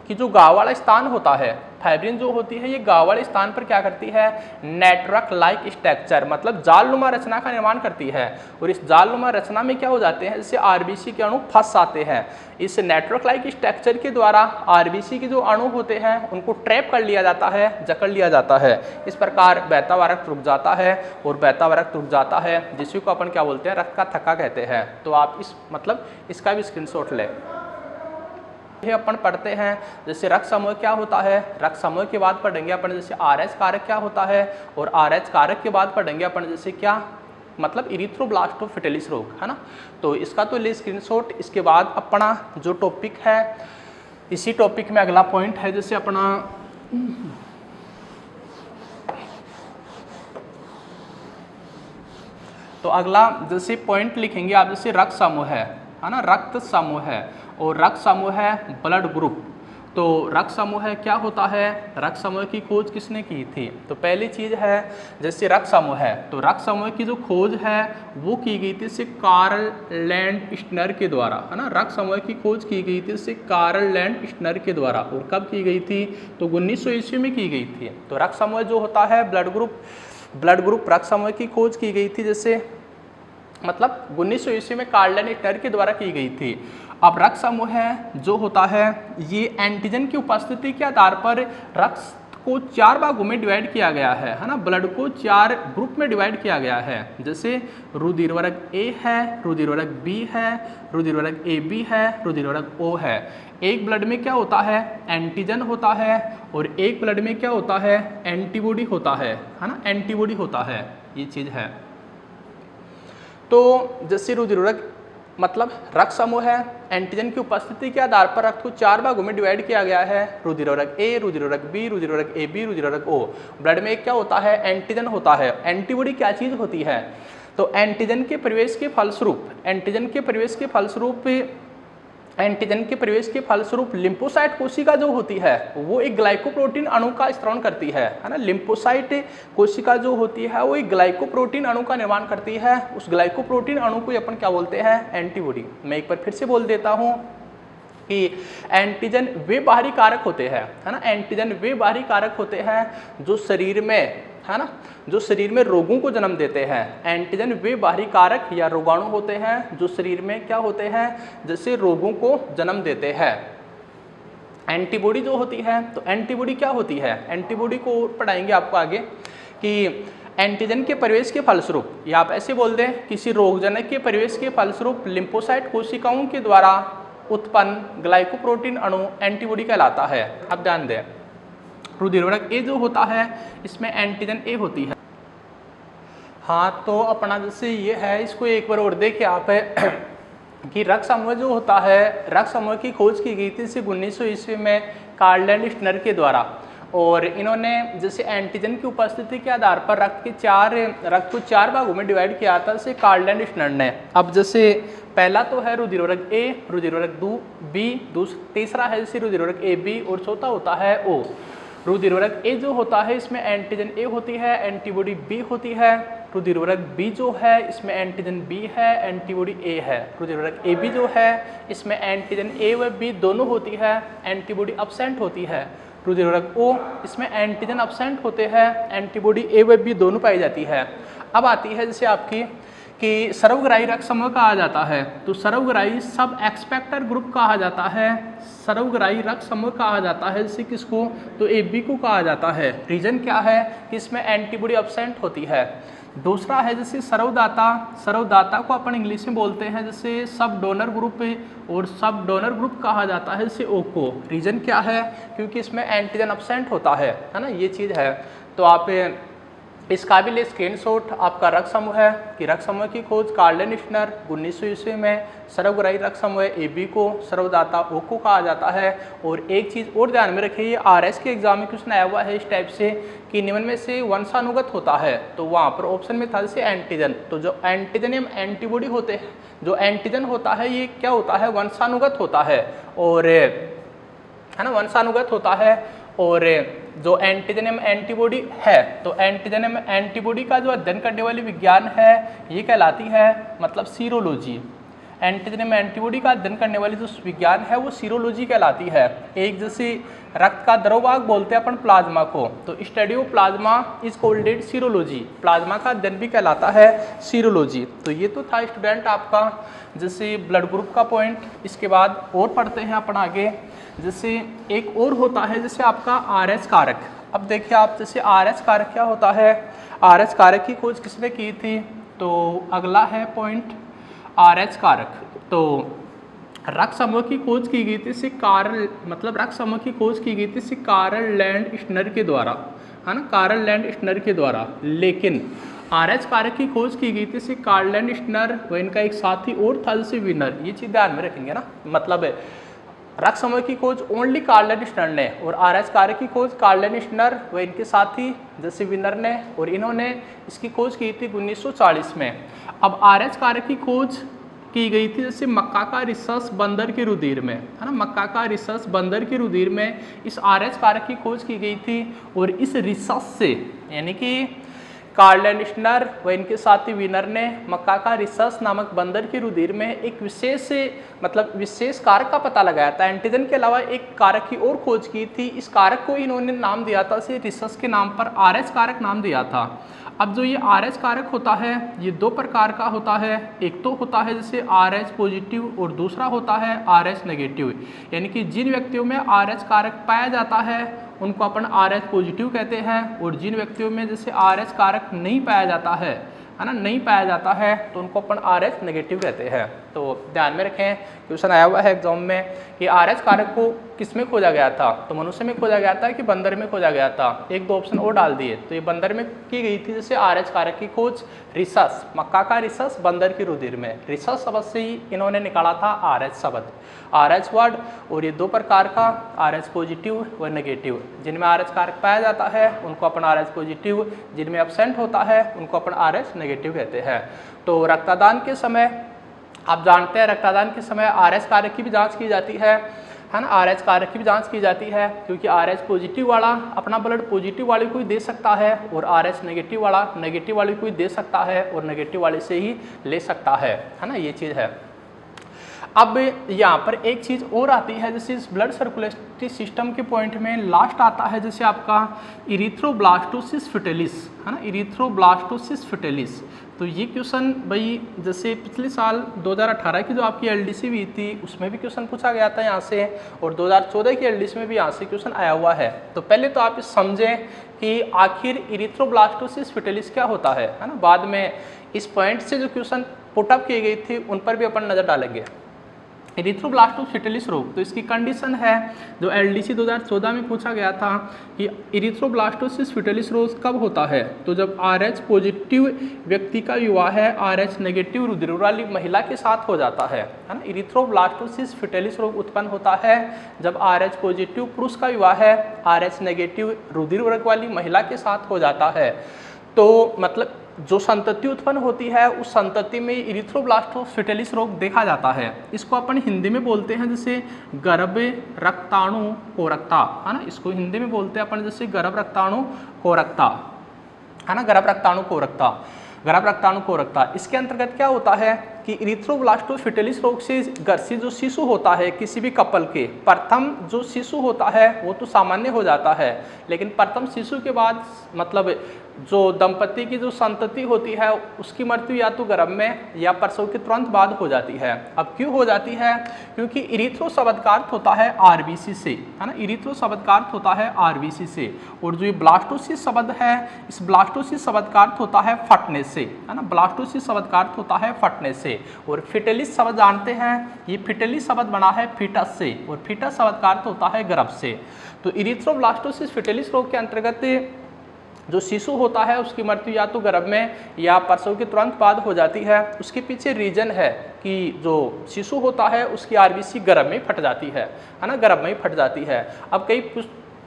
कि जो गाँव वाला स्थान होता है, फाइब्रिन जो होती है ये गाँव वाले स्थान पर क्या करती है, नेटवर्क लाइक स्ट्रक्चर मतलब जालनुमा रचना का निर्माण करती है। और इस जालनुमा रचना में क्या हो जाते हैं, जैसे आरबीसी के अणु फंस जाते हैं। इस नेटवर्क लाइक स्ट्रक्चर के द्वारा आरबीसी के जो अणु होते हैं उनको ट्रैप कर लिया जाता है, जकड़ लिया जाता है। इस प्रकार बहता हुआ रक्त रुक जाता है। और बहता हुआ रक्त रुक जाता है जिसको अपन क्या बोलते हैं, रक्त का थक्का कहते हैं। तो आप इस मतलब इसका भी स्क्रीनशॉट लें। अपन पढ़ते हैं जैसे रक्त समूह क्या होता है, रक्त समूह के बाद पढ़ेंगे अपन जैसे RH कारक क्या होता है, और RH कारक के बाद पढ़ेंगे अपन जैसे क्या मतलब इरिथ्रोब्लास्टोफिटिलिस रोग, है ना। तो इसका तो ले स्क्रीनशॉट। इसके बाद अपना जो टॉपिक है, इसी टॉपिक में अगला पॉइंट है जैसे अपना तो अगला जैसे पॉइंट लिखेंगे आप, जैसे रक्त समूह है ना, रक्त समूह है, और रक्त समूह है ब्लड ग्रुप। तो रक्त समूह है क्या होता है, रक्त समूह की खोज किसने की थी? तो पहली चीज़ है जैसे रक्त समूह है, तो रक्त समूह की जो खोज है वो की गई थी से कार्ल लैंडस्टर के द्वारा, है ना। रक्त समूह की खोज की गई थी से कार्ल लैंडस्टर के द्वारा, और कब की गई थी? तो 1900 ईस्वी में की गई थी। तो रक्त समूह जो होता है ब्लड ग्रुप रक्त समूह की खोज की गई थी, जैसे मतलब 1900 ईस्वी में कार्ल लैंडस्टर के द्वारा की गई थी। अब रक्त समूह है जो होता है ये एंटीजन की उपस्थिति के आधार पर रक्त को 4 भागों में डिवाइड किया गया है ना। ब्लड को 4 ग्रुप में डिवाइड किया गया है, जैसे रुधिर वर्ग ए है, रुधिर वर्ग बी है, रुधिर वर्ग ए बी है, रुधिर वर्ग ओ है। एक ब्लड में क्या होता है? एंटीजन होता है, और एक ब्लड में क्या होता है? एंटीबॉडी होता है ना, एंटीबॉडी होता है, ये चीज़ है। तो जैसे रुधिर वर्ग मतलब रक्त समूह है, एंटीजन की उपस्थिति के आधार पर रक्त को 4 भागों में डिवाइड किया गया है, रुधिर वर्ग ए, रुधिर वर्ग बी, रुधिर वर्ग ए बी, रुधिर वर्ग ओ। ब्लड में क्या होता है? एंटीजन होता है। एंटीबॉडी क्या चीज़ होती है? तो एंटीजन के प्रवेश के फलस्वरूप लिम्फोसाइट कोशिका जो होती है वो एक ग्लाइकोप्रोटीन अणु का स्त्रावन करती है ना। लिम्फोसाइट कोशिका जो होती है वो एक ग्लाइकोप्रोटीन अणु का निर्माण करती है। उस ग्लाइकोप्रोटीन अणु को अपन क्या बोलते हैं? एंटीबॉडी। मैं एक बार फिर से बोल देता हूँ कि एंटीजन वे बाहरी कारक होते हैं, है ना। एंटीजन वे बाहरी कारक होते हैं जो शरीर में, है ना, जो शरीर में रोगों को जन्म देते हैं। एंटीजन वे बाहरी कारक या रोगाणु होते हैं जो शरीर में क्या होते हैं? जैसे रोगों को जन्म देते हैं। एंटीबॉडी जो होती है, तो एंटीबॉडी क्या होती है? एंटीबॉडी को पढ़ाएंगे आपको आगे कि एंटीजन के प्रवेश के फलस्वरूप, या आप ऐसे बोल दें किसी रोगजनक के प्रवेश के फलस्वरूप लिम्फोसाइट कोशिकाओं के द्वारा उत्पन्न ग्लाइकोप्रोटीन अणु एंटीबॉडी कहलाता है। अब ध्यान दें, रुधिर वर्ग ए जो होता है इसमें एंटीजन ए होती है। हाँ, तो अपना जैसे ये है, इसको एक बार और देखिए आप कि रक्त समूह जो होता है, रक्त समूह की खोज की गई थी 1900 ईस्वी में कार्ल लैंडस्टर के द्वारा, और इन्होंने जैसे एंटीजन की उपस्थिति के आधार पर रक्त को 4 भागों में डिवाइड किया था जैसे कार्ल लैंडस्टर ने। अब जैसे पहला तो है रुधिर वर्ग ए, रुधिर वर्ग बी, तीसरा है जैसे रुधिर वर्ग ए बी, और चौथा होता है ओ। रुधिर वर्ग ए जो होता है इसमें एंटीजन ए होती है, एंटीबॉडी बी होती है। रुधिर वर्ग बी जो है इसमें एंटीजन बी है, एंटीबॉडी ए है। रुधिर वर्ग ए बी जो है इसमें एंटीजन ए व बी दोनों होती है, एंटीबॉडी अब्सेंट होती है। रुधिर वर्ग ओ इसमें एंटीजन अब्सेंट होते हैं, एंटीबॉडी ए व बी दोनों पाई जाती है। अब आती है जैसे आपकी कि सर्वग्राही रक्त समूह कहा जाता है, तो सर्वग्राही सब एक्सपेक्टर ग्रुप कहा जाता है, सर्वग्राही रक्त समूह कहा जाता है। जैसे किसको? तो ए बी को कहा जाता है। रीजन क्या है कि इसमें एंटीबॉडी अब्सेंट होती है। दूसरा है जैसे सर्वदाता को अपन इंग्लिश में बोलते हैं जैसे सब डोनर ग्रुप, और सब डोनर ग्रुप कहा जाता है जैसे ओ को। रीजन क्या है? क्योंकि इसमें एंटीजन अब्सेंट होता है ना, ये चीज़ है। तो आप इसका भी ले स्क्रीनशॉट। आपका रक्त समूह है कि रक्त समूह की खोज कार्ल लैंडस्टर 1900 ईस्वी में, सर्वग्राही रक्त समूह ए बी को सर्वदाता ओ को कहा जाता है। और एक चीज़ और ध्यान में रखिए, ये आरएस के एग्जाम में क्वेश्चन आया हुआ है इस टाइप से कि निम्न में से वंशानुगत होता है, तो वहाँ पर ऑप्शन में था जैसे एंटीजन। तो जो एंटीजन या एंटीबॉडी होते हैं, जो एंटीजन होता है ये क्या होता है? वंशानुगत होता है, और है ना, वंशानुगत होता है। और जो एंटीजन एवं एंटीबॉडी है, तो एंटीजन एवं एंटीबॉडी का जो अध्ययन करने वाली विज्ञान है ये कहलाती है मतलब सीरोलॉजी। एंटीजन एवं एंटीबॉडी का अध्ययन करने वाली जो विज्ञान है वो सीरोलॉजी कहलाती है। एक जैसे रक्त का द्रवभाग बोलते हैं अपन प्लाज्मा को, तो study of plasma is called serology. Plasma का अध्ययन भी कहलाता है सीरोलॉजी। तो ये तो था स्टूडेंट आपका जैसे ब्लड ग्रुप का पॉइंट। इसके बाद और पढ़ते हैं अपन आगे, जैसे एक और होता है जैसे आपका आरएच कारक। अब देखिए आप, जैसे आरएच कारक क्या होता है? आरएच कारक की खोज किसने की थी? तो अगला है पॉइंट आरएच कारक। तो रक्त समूह की खोज की गई थी रक्त समूह की खोज की गई थी कार्ल लैंडस्टर के द्वारा, है ना, कार्ल लैंडस्टर के द्वारा। लेकिन आरएच कारक की खोज की गई थी कार्ल लैंडस्टर व इनका एक साथी और था जैसे विनर। ये चीज़ ध्यान में रखेंगे ना, मतलब रक्त समूह की खोज ओनली कार्ल लैंडस्टर ने और RH कारक की खोज कार्ल लैंडस्टर व इनके साथी जैसे विनर ने और इन्होंने इसकी खोज की थी 1940 में। अब RH कारक की खोज की गई थी जैसे मक्का का रिसर्च बंदर के रुधिर में, है ना, मक्का का रिसर्च बंदर के रुधिर में इस RH कारक की खोज की गई थी और इस रिसर्च से यानी कि कार्ल लैंडस्टर व इनके साथी विनर ने मक्का का रिसर्च नामक बंदर के रुधिर में एक विशेष कारक का पता लगाया था। एंटीजन के अलावा एक कारक की और खोज की थी। इस कारक को इन्होंने नाम दिया था रिसर्च के नाम पर RH कारक नाम दिया था। अब जो ये RH कारक होता है ये दो प्रकार का होता है, एक तो होता है जैसे RH पॉजिटिव और दूसरा होता है RH नेगेटिव। यानी कि जिन व्यक्तियों में RH कारक पाया जाता है उनको अपन RH पॉजिटिव कहते हैं और जिन व्यक्तियों में जैसे RH कारक नहीं पाया जाता है ना, नहीं पाया जाता है तो उनको अपन RH नेगेटिव कहते हैं। तो ध्यान में रखें, क्वेश्चन आया हुआ है एग्जाम में कि RH कारक को किस में खोजा गया था, तो मनुष्य में खोजा गया था कि बंदर में खोजा गया था। एक दो ऑप्शन और डाल दिए, तो ये बंदर में की गई थी जैसे RH कारक की खोज रिसस, मक्का का रिसस बंदर की रुधिर में। रिसस शब्द से ही इन्होंने निकाला था RH शब्द, RH वर्ड। और ये दो प्रकार का RH पॉजिटिव व नेगेटिव, जिनमें RH कारक पाया जाता है उनको अपन RH पॉजिटिव, जिनमें एब्सेंट होता है उनको अपन RH नेगेटिव कहते हैं। तो रक्तदान के समय आप जानते हैं रक्तदान के समय RH कारक की भी जांच की जाती है ना, RH कारक की भी जांच की जाती है क्योंकि RH पॉजिटिव वाला अपना ब्लड पॉजिटिव वाले को ही दे सकता है और RH नेगेटिव वाला नेगेटिव वाले को ही दे सकता है और नेगेटिव वाले से ही ले सकता है ना, ये चीज़ है। अब यहाँ पर एक चीज़ और आती है जैसे इस ब्लड सर्कुलेटरी सिस्टम के पॉइंट में लास्ट आता है जैसे आपका इरिथ्रोब्लास्टोसिस फिटेलिस, है ना, इरिथ्रोब्लास्टोसिस फिटेलिस। तो ये क्वेश्चन भाई जैसे पिछले साल 2018 की जो आपकी LDC हुई थी उसमें भी क्वेश्चन पूछा गया था यहाँ से, और 2014 की LDC में भी यहाँ से क्वेश्चन आया हुआ है। तो पहले तो आप समझें कि आखिर इरिथ्रोब्लास्टोसिस फिटेलिस क्या होता है ना, बाद में इस पॉइंट से जो क्वेश्चन पुटअप किए गई थी उन पर भी अपन नज़र डालेंगे। इरिथ्रोब्लास्टोसिस फिटेलिस रोग, तो इसकी कंडीशन है जो LDC 2014 में पूछा गया था कि इरिथ्रोब्लास्टोसिस फिटेलिस रोग कब होता है, तो जब RH पॉजिटिव व्यक्ति का विवाह है RH नेगेटिव रुधिर वाली महिला के साथ हो जाता है ना। इरिथ्रोब्लास्टोसिस फिटेलिस रोग उत्पन्न होता है जब RH पॉजिटिव पुरुष का विवाह है RH नेगेटिव रुधिर वर्ग वाली महिला के साथ हो जाता है। तो मतलब जो संतति उत्पन्न होती है उस संतति में इरिथ्रोब्लास्टोसिस फिटेलिस रोग देखा जाता है। इसको अपन हिंदी में बोलते हैं जैसे गर्भ रक्ताणु कोरकता, है ना, इसको हिंदी में बोलते हैं अपन जैसे गर्भ रक्ताणु कोरकता, है ना, गर्भ रक्ताणु कोरकता, गर्भ रक्ताणु कोरकता। इसके अंतर्गत क्या होता है कि इरिथ्रोब्लास्टोसिस फिटेलिस रोग से ग्रसित जो शिशु होता है किसी भी कपल के, प्रथम जो शिशु होता है वो तो सामान्य हो जाता है, लेकिन प्रथम शिशु के बाद मतलब जो दंपति की जो संतति होती है उसकी मृत्यु या तो गर्भ में या प्रसव के तुरंत बाद हो जाती है। अब क्यों हो जाती है, क्योंकि इरिथ्रो शब्द का अर्थ होता है RBC से, है ना, इरिथ्रो शब्द का अर्थ होता है RBC से, और जो ये ब्लास्टोसिस शब्द है इस ब्लास्टोसिस शब्द का अर्थ होता है फटने से, है ना, ब्लास्टोसिस शब्द का अर्थ होता है फटने से। और फिटेलिस शब्द जानते हैं, ये फिटेलिस शब्द बना है फीटस से और फीटस शब्द का अर्थ होता है गर्भ से। तो इरिथ्रोब्लास्टोसिस फिटेलिस रोग के अंतर्गत जो शिशु होता है उसकी मृत्यु या तो गर्भ में या प्रसव के तुरंत बाद हो जाती है। उसके पीछे रीजन है कि जो शिशु होता है उसकी RBC गर्भ में फट जाती है ना, गर्भ में फट जाती है। अब कई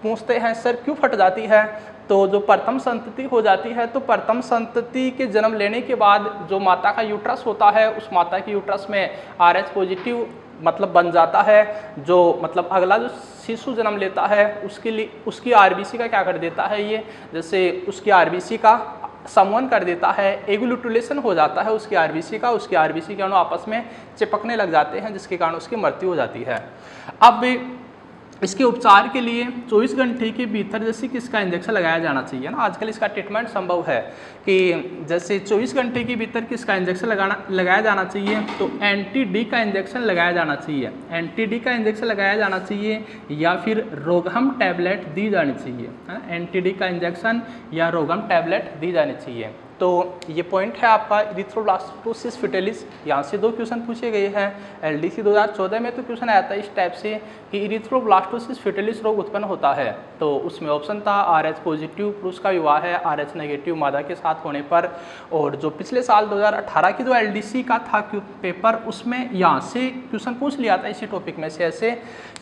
पूछते हैं सर क्यों फट जाती है, तो जो प्रथम संतति हो जाती है तो प्रथम संतति के जन्म लेने के बाद जो माता का यूट्रस होता है उस माता के यूट्रस में RH पॉजिटिव मतलब बन जाता है, जो मतलब अगला जो शिशु जन्म लेता है उसके लिए उसकी RBC का क्या कर देता है, ये जैसे उसकी RBC का समवन कर देता है, एगुलुटुलेशन हो जाता है उसकी RBC का, उसकी RBC के अणु आपस में चिपकने लग जाते हैं जिसके कारण उसकी मृत्यु हो जाती है। अब इसके उपचार के लिए 24 घंटे के भीतर जैसे कि इसका इंजेक्शन लगाया जाना चाहिए ना, आजकल इसका ट्रीटमेंट संभव है कि जैसे 24 घंटे के भीतर किसका इंजेक्शन लगाया जाना चाहिए, तो एंटी-डी का इंजेक्शन लगाया जाना चाहिए, एंटी-डी का इंजेक्शन लगाया जाना चाहिए या फिर रोगहम टैबलेट दी जानी चाहिए, एंटी-डी का इंजेक्शन या रोगहम टैबलेट दी जानी चाहिए। तो ये पॉइंट है आपका इरिथ्रोब्लास्टोसिस फिटेलिस। यहाँ से दो क्वेश्चन पूछे गए हैं। LDC 2014 में तो क्वेश्चन आया था इस टाइप से कि इरिथ्रोब्लास्टोसिस फिटेलिस रोग उत्पन्न होता है तो उसमें ऑप्शन था RH पॉजिटिव पुरुष का विवाह है RH नेगेटिव मादा के साथ होने पर। और जो पिछले साल 2018 की जो LDC का था पेपर, उसमें यहाँ से क्वेश्चन पूछ लिया था इसी टॉपिक में से ऐसे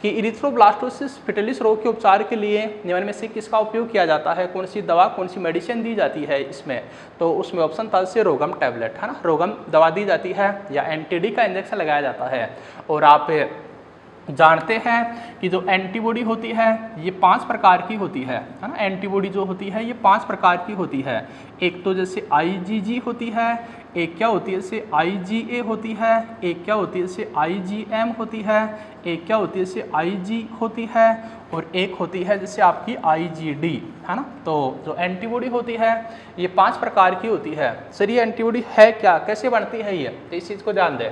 कि इरिथ्रोब्लास्टोसिस फिटलिस रोग के उपचार के लिए निम्न में से किसका उपयोग किया जाता है, कौन सी दवा कौन सी मेडिसिन दी जाती है इसमें। तो उसमें ऑप्शन था से रोगम टैबलेट, है ना, रोगम दवा दी जाती है या एंटीडी का इंजेक्शन लगाया जाता है। और आप जानते हैं कि जो एंटीबॉडी होती है ये 5 प्रकार की होती है ना। एंटीबॉडी जो होती है ये 5 प्रकार की होती है। एक तो जैसे IgG होती है, एक क्या होती है जैसे IgA होती है, एक क्या होती है जैसे IgM होती है, एक क्या होती है जैसे IG होती है, और एक होती है जैसे आपकी IgD, है ना। तो जो एंटीबॉडी होती है ये 5 प्रकार की होती है। सर ये एंटीबॉडी है क्या, कैसे बनती है ये, तो इस चीज़ को ध्यान दें।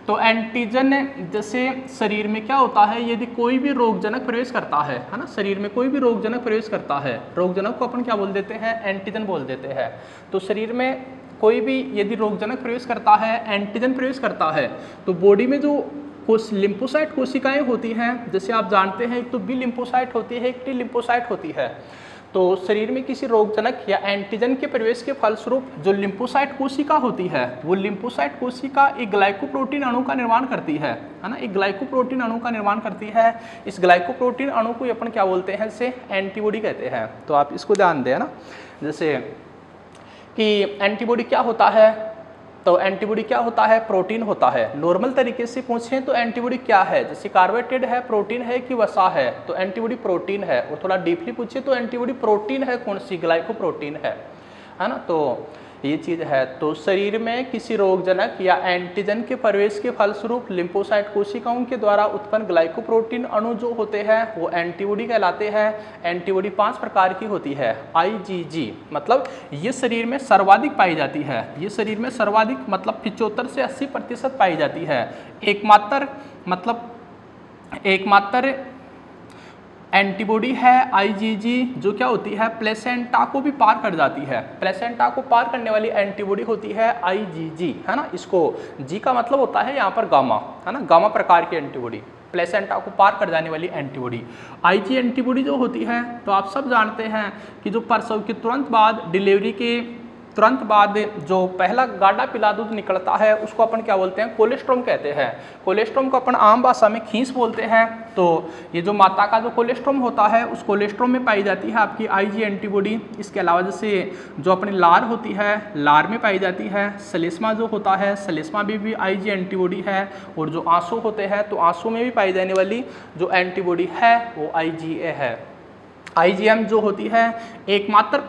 तो एंटीजन जैसे शरीर में क्या होता है, यदि कोई भी रोगजनक प्रवेश करता है ना, शरीर में कोई भी रोगजनक प्रवेश करता है, रोगजनक को अपन क्या बोल देते हैं, एंटीजन बोल देते हैं। तो शरीर में कोई भी यदि रोगजनक प्रवेश करता है, एंटीजन प्रवेश करता है, तो बॉडी में जो कुछ लिम्फोसाइट कोशिकाएं होती हैं, जैसे आप जानते हैं एक तो बी लिम्फोसाइट होती है, एक टी लिम्फोसाइट होती है। तो शरीर में किसी रोगजनक या एंटीजन के प्रवेश के फलस्वरूप जो लिम्फोसाइट कोशिका होती है, वो लिम्फोसाइट कोशिका एक ग्लाइकोप्रोटीन अणु का निर्माण करती है ना, एक ग्लाइकोप्रोटीन अणु का निर्माण करती है। इस ग्लाइकोप्रोटीन अणु को अपन क्या बोलते हैं, इसे एंटीबॉडी कहते हैं। तो आप इसको ध्यान दें ना, जैसे कि एंटीबॉडी क्या होता है, तो एंटीबॉडी क्या होता है, प्रोटीन होता है। नॉर्मल तरीके से पूछें तो एंटीबॉडी क्या है, जैसे कार्बोहाइड्रेट है, प्रोटीन है कि वसा है, तो एंटीबॉडी प्रोटीन है। और थोड़ा डीपली पूछे तो एंटीबॉडी प्रोटीन है, कौन सी, ग्लाइकोप्रोटीन है ना। तो ये चीज़ है। तो शरीर में किसी रोगजनक या एंटीजन के प्रवेश के फलस्वरूप लिम्फोसाइट कोशिकाओं के द्वारा उत्पन्न ग्लाइकोप्रोटीन अणु जो होते हैं वो एंटीबॉडी कहलाते हैं। एंटीबॉडी 5 प्रकार की होती है। IgG मतलब ये शरीर में सर्वाधिक पाई जाती है, ये शरीर में सर्वाधिक मतलब 75 से 80% पाई जाती है। एकमात्र एंटीबॉडी है IgG जो क्या होती है, प्लेसेंटा को भी पार कर जाती है। प्लेसेंटा को पार करने वाली एंटीबॉडी होती है IgG, है ना। इसको G का मतलब होता है यहाँ पर गामा, है ना, गामा प्रकार की एंटीबॉडी, प्लेसेंटा को पार कर जाने वाली एंटीबॉडी। IG एंटीबॉडी जो होती है, तो आप सब जानते हैं कि जो प्रसव के तुरंत बाद, डिलीवरी के तुरंत बाद जो पहला गाढ़ा पीला दूध निकलता है उसको अपन क्या बोलते हैं, कोलेस्ट्रॉम कहते हैं। कोलेस्ट्रॉम को अपन आम भाषा में खींच बोलते हैं। तो ये जो माता का जो कोलेस्ट्रॉम होता है उस कोलेस्ट्रॉम में पाई जाती है आपकी IG एंटीबॉडी। इसके अलावा जैसे जो अपनी लार होती है, लार में पाई जाती है। सलेस्मा जो होता है, सलेस्मा में भी IG एंटीबॉडी है। और जो आंसू होते हैं, तो आंसू में भी पाई जाने वाली जो एंटीबॉडी है वो IgA है। IgM जो होती है एकमात्र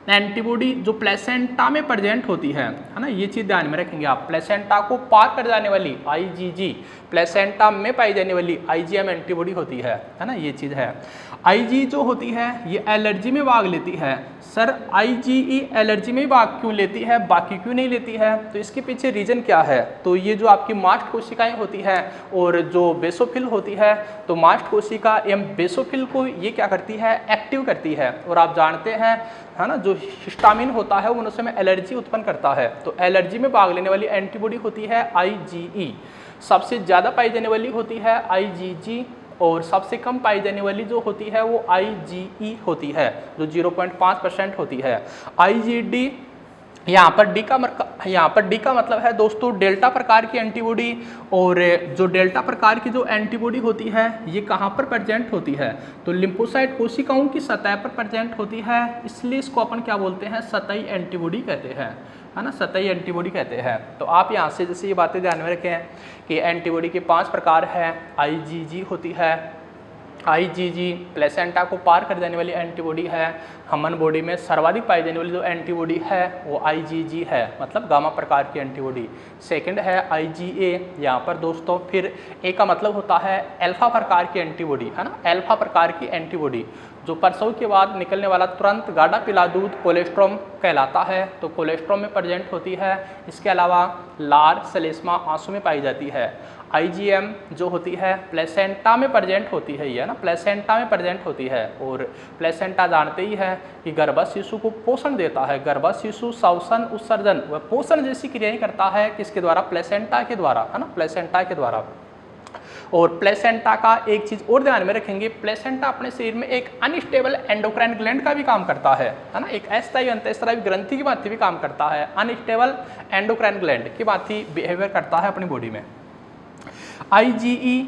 एंटीबॉडी जो प्लेसेंटा में प्रेजेंट होती है ना, ये चीज़ ध्यान में रखेंगे आप। प्लेसेंटा को पार कर जाने वाली IgG, प्लेसेंटा में पाई जाने वाली IgM एंटीबॉडी होती है ना, ये चीज़ है। IG जो होती है ये एलर्जी में भाग लेती है। सर IgE एलर्जी में भाग क्यों लेती है, बाकी क्यों नहीं लेती है, तो इसके पीछे रीजन क्या है। तो ये जो आपकी मास्ट कोशिकाएं होती है और जो बेसोफिल होती है, तो मास्ट कोशिका एवं बेसोफिल को ये क्या करती है, एक्टिव करती है। और आप जानते हैं है ना, जो हिस्टामिन होता है वो मनुष्य में एलर्जी उत्पन्न करता है। तो एलर्जी में भाग लेने वाली एंटीबॉडी होती है IgE। सबसे ज़्यादा पाई जाने वाली होती है IgG और सबसे कम पाई जाने वाली जो होती है वो IgE होती है, जो 0.5% होती है। IgD यहाँ पर डी का मतलब है दोस्तों डेल्टा प्रकार की एंटीबॉडी। और जो डेल्टा प्रकार की जो एंटीबॉडी होती है ये कहाँ पर प्रेजेंट होती है, तो लिम्फोसाइट कोशिकाओं की सतह पर प्रेजेंट होती है। इसलिए इसको अपन क्या बोलते हैं, सतही एंटीबॉडी कहते हैं, है ना, सतही एंटीबॉडी कहते हैं। तो आप यहाँ से जैसे ये बातें ध्यान में रखें कि एंटीबॉडी के 5 प्रकार हैं। IgG होती है, IgG प्लेसेंटा को पार कर जाने वाली एंटीबॉडी है। ह्यूमन बॉडी में सर्वाधिक पाई जाने वाली जो एंटीबॉडी है वो IgG है, मतलब गामा प्रकार की एंटीबॉडी। सेकंड है IgA यहाँ पर दोस्तों, फिर A का मतलब होता है अल्फा प्रकार की एंटीबॉडी, है ना, अल्फा प्रकार की एंटीबॉडी जो प्रसव के बाद निकलने वाला तुरंत गाढ़ा पीला दूध कोलेस्ट्रॉम कहलाता है, तो कोलेस्ट्रॉम में प्रेजेंट होती है। इसके अलावा लार, सलेस्मा, आंसू में पाई जाती है। IgM जो होती है प्लेसेंटा में प्रेजेंट होती है, ये ना, प्लेसेंटा में प्रेजेंट होती है। और प्लेसेंटा जानते ही है कि गर्भ शिशु को पोषण देता है। गर्भ शिशु श्वसन, उत्सर्जन व पोषण जैसी क्रियाएं करता है, किसके द्वारा, प्लेसेंटा के द्वारा, है ना, प्लेसेंटा के द्वारा। और प्लेसेंटा का एक चीज़ और ध्यान में रखेंगे, प्लेसेंटा अपने शरीर में एक अनस्टेबल एंडोक्राइन ग्लैंड का भी काम करता है ना, एक अस्थायी अंतःस्रावी ग्रंथि की भांति भी काम करता है, अनस्टेबल एंडोक्राइन ग्लैंड की भांति बिहेवियर करता है अपनी बॉडी में। IgE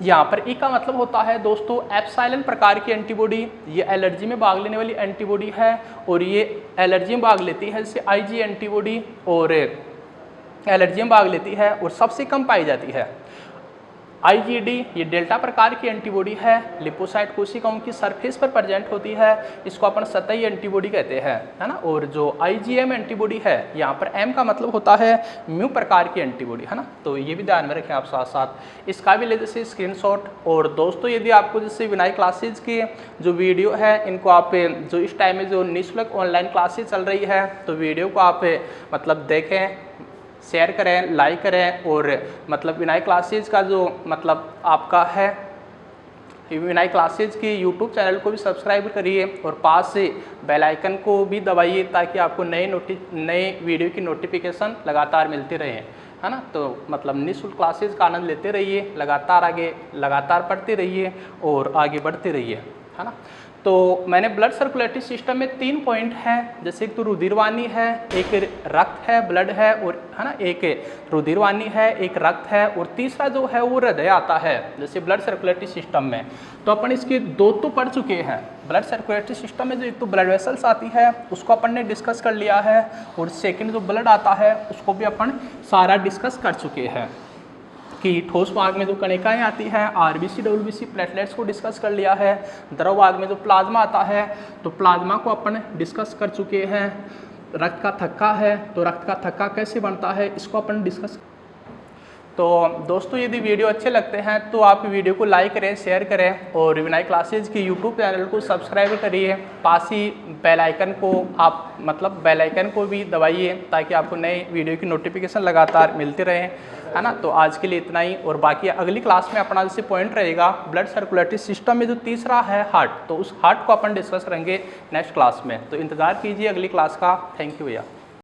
यहाँ पर ई का मतलब होता है दोस्तों एप्सिलॉन प्रकार की एंटीबॉडी, ये एलर्जी में भाग लेने वाली एंटीबॉडी है और ये एलर्जी में भाग लेती है, जैसे IgE एंटीबॉडी और एलर्जी में भाग लेती है और सबसे कम पाई जाती है। IgD ये डेल्टा प्रकार की एंटीबॉडी है, लिपोसाइट कोशिकाओं की सरफेस पर प्रेजेंट होती है, इसको अपन सतही एंटीबॉडी कहते हैं, है ना। और जो IgM एंटीबॉडी है, यहाँ पर M का मतलब होता है म्यू प्रकार की एंटीबॉडी, है ना। तो ये भी ध्यान में रखें आप साथ साथ, इसका भी ले जैसे स्क्रीनशॉट। और दोस्तों यदि आपको जैसे विनय क्लासेज की जो वीडियो है, इनको आप जो इस टाइम में जो निःशुल्क ऑनलाइन क्लासेज चल रही है, तो वीडियो को आप मतलब देखें, शेयर करें, लाइक करें और मतलब विनय क्लासेज का जो मतलब आपका है विनय क्लासेज की यूट्यूब चैनल को भी सब्सक्राइब करिए और पास से बेल आइकन को भी दबाइए ताकि आपको नए वीडियो की नोटिफिकेशन लगातार मिलती रहे, है ना। तो मतलब निःशुल्क क्लासेज का आनंद लेते रहिए, लगातार पढ़ते रहिए और आगे बढ़ते रहिए, है ना। तो मैंने ब्लड सर्कुलेटरी सिस्टम में 3 पॉइंट हैं, जैसे एक तो रुधिरवाहिनी है, एक रक्त है, ब्लड है, और है ना, एक रुधिरवाहिनी है, एक रक्त है, और तीसरा जो है वो हृदय आता है जैसे ब्लड सर्कुलेटरी सिस्टम में। तो अपन इसके 2 तो पढ़ चुके हैं। ब्लड सर्कुलेटरी सिस्टम में जो एक तो ब्लड वेसल्स आती है उसको अपन ने डिस्कस कर लिया है, और सेकेंड जो ब्लड आता है उसको भी अपन सारा डिस्कस कर चुके हैं कि ठोस भाग में जो कणिकाएं आती हैं, RBC WBC प्लेटलेट्स को डिस्कस कर लिया है। द्रव भाग में जो प्लाज्मा आता है तो प्लाज्मा को अपन डिस्कस कर चुके हैं। रक्त का थक्का है तो रक्त का थक्का कैसे बनता है इसको अपन डिस्कस। तो दोस्तों यदि वीडियो अच्छे लगते हैं तो आप वीडियो को लाइक करें, शेयर करें और विनय क्लासेज की यूट्यूब चैनल को सब्सक्राइब करिए, पास ही बेल आइकन को आप मतलब बेल आइकन को भी दबाइए ताकि आपको नए वीडियो की नोटिफिकेशन लगातार मिलते रहें, है ना। तो आज के लिए इतना ही, और बाकी अगली क्लास में अपना जैसे पॉइंट रहेगा ब्लड सर्कुलेटरी सिस्टम में जो तीसरा है हार्ट, तो उस हार्ट को अपन डिस्कस करेंगे नेक्स्ट क्लास में। तो इंतज़ार कीजिए अगली क्लास का। थैंक यू भैया।